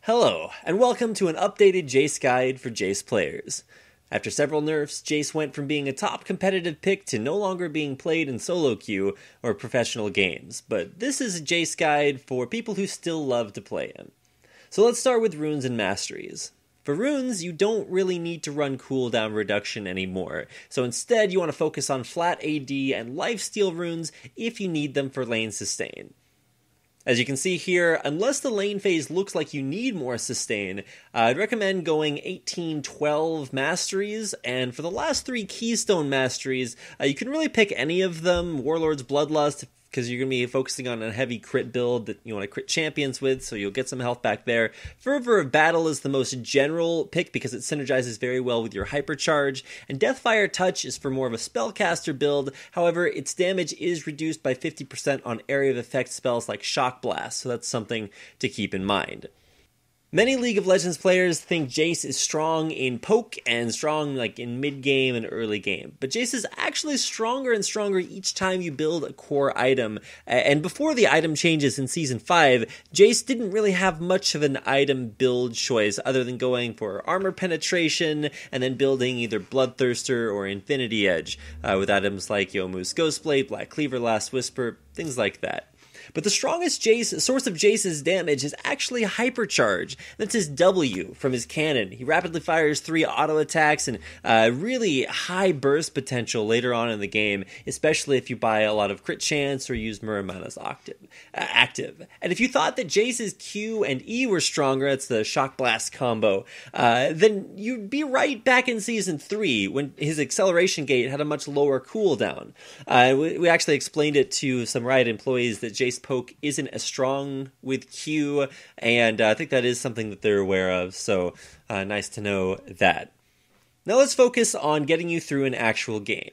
Hello, and welcome to an updated Jayce guide for Jayce players. After several nerfs, Jayce went from being a top competitive pick to no longer being played in solo queue or professional games, but this is a Jayce guide for people who still love to play him. So let's start with runes and masteries. For runes, you don't really need to run cooldown reduction anymore, so instead you want to focus on flat AD and lifesteal runes if you need them for lane sustain. As you can see here, unless the lane phase looks like you need more sustain, I'd recommend going 18-12 masteries, and for the last 3 keystone masteries, you can really pick any of them. Warlord's Bloodlust, because you're going to be focusing on a heavy crit build that you want to crit champions with, so you'll get some health back there. Fervor of Battle is the most general pick because it synergizes very well with your Hypercharge, and Deathfire Touch is for more of a spellcaster build. However, its damage is reduced by 50% on area of effect spells like Shock Blast, so that's something to keep in mind. Many League of Legends players think Jayce is strong in poke and strong in mid-game and early game, but Jayce is actually stronger and stronger each time you build a core item, and before the item changes in Season 5, Jayce didn't really have much of an item build choice other than going for armor penetration and then building either Bloodthirster or Infinity Edge, with items like Youmuu's Ghostblade, Black Cleaver, Last Whisper, things like that. But the strongest source of Jayce's damage is actually Hypercharge. That's his W from his cannon. He rapidly fires 3 auto attacks and really high burst potential later on in the game, especially if you buy a lot of crit chance or use Muramana's active. And if you thought that Jayce's Q and E were stronger, that's the Shock Blast combo, then you'd be right back in Season 3 when his acceleration gate had a much lower cooldown. We actually explained it to some Riot employees that Jayce poke isn't as strong with Q, and I think that is something that they're aware of, so nice to know that. Now let's focus on getting you through an actual game.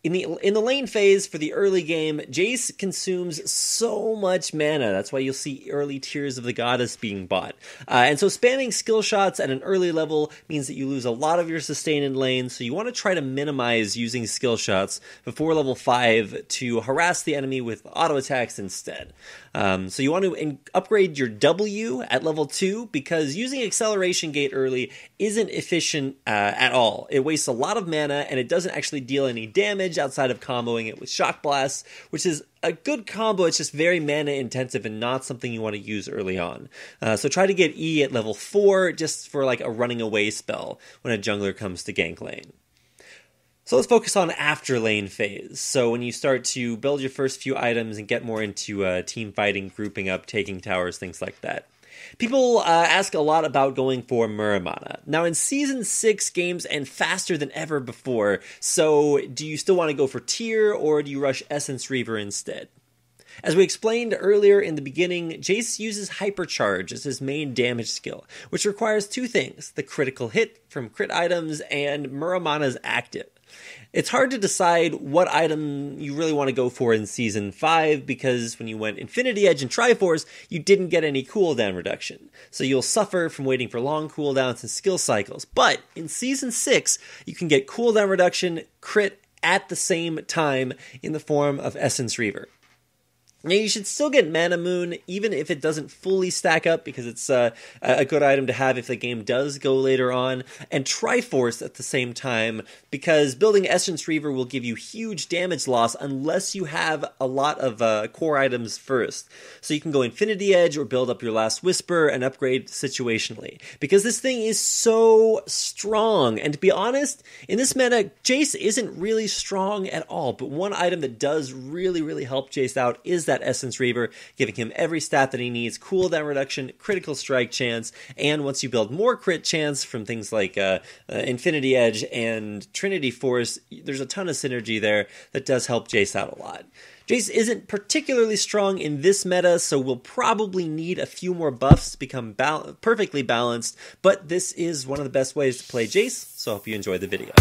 In the lane phase for the early game, Jayce consumes so much mana. That's why you'll see early Tears of the Goddess being bought. And so spamming skill shots at an early level means that you lose a lot of your sustain in lane, so you want to try to minimize using skill shots before level 5 to harass the enemy with auto attacks instead. So you want to upgrade your W at level 2 because using Acceleration Gate early isn't efficient at all. It wastes a lot of mana and it doesn't actually deal any damage outside of comboing it with Shock Blast, which is a good combo. It's just very mana intensive and not something you want to use early on. So try to get E at level 4 just for a running away spell when a jungler comes to gank lane. So let's focus on after lane phase. So when you start to build your first few items and get more into team fighting, grouping up, taking towers, things like that. People ask a lot about going for Muramana. Now in Season 6, games end faster than ever before, so do you still want to go for tier or do you rush Essence Reaver instead? As we explained earlier in the beginning, Jayce uses Hypercharge as his main damage skill, which requires 2 things, the critical hit from crit items and Muramana's active. It's hard to decide what item you really want to go for in Season 5 because when you went Infinity Edge and Triforce, you didn't get any cooldown reduction. So you'll suffer from waiting for long cooldowns and skill cycles. But in Season 6, you can get cooldown reduction, crit at the same time in the form of Essence Reaver. Now, you should still get Mana Moon, even if it doesn't fully stack up, because it's a good item to have if the game does go later on, and Triforce at the same time, because building Essence Reaver will give you huge damage loss unless you have a lot of core items first. So you can go Infinity Edge or build up your Last Whisper and upgrade situationally, because this thing is so strong. And to be honest, in this meta, Jayce isn't really strong at all, but one item that does really help Jayce out is that Essence Reaver, giving him every stat that he needs, cooldown reduction, critical strike chance, and once you build more crit chance from things like Infinity Edge and Trinity Force, there's a ton of synergy there that does help Jayce out a lot. Jayce isn't particularly strong in this meta, so we'll probably need a few more buffs to become perfectly balanced, but this is one of the best ways to play Jayce, so I hope you enjoyed the video.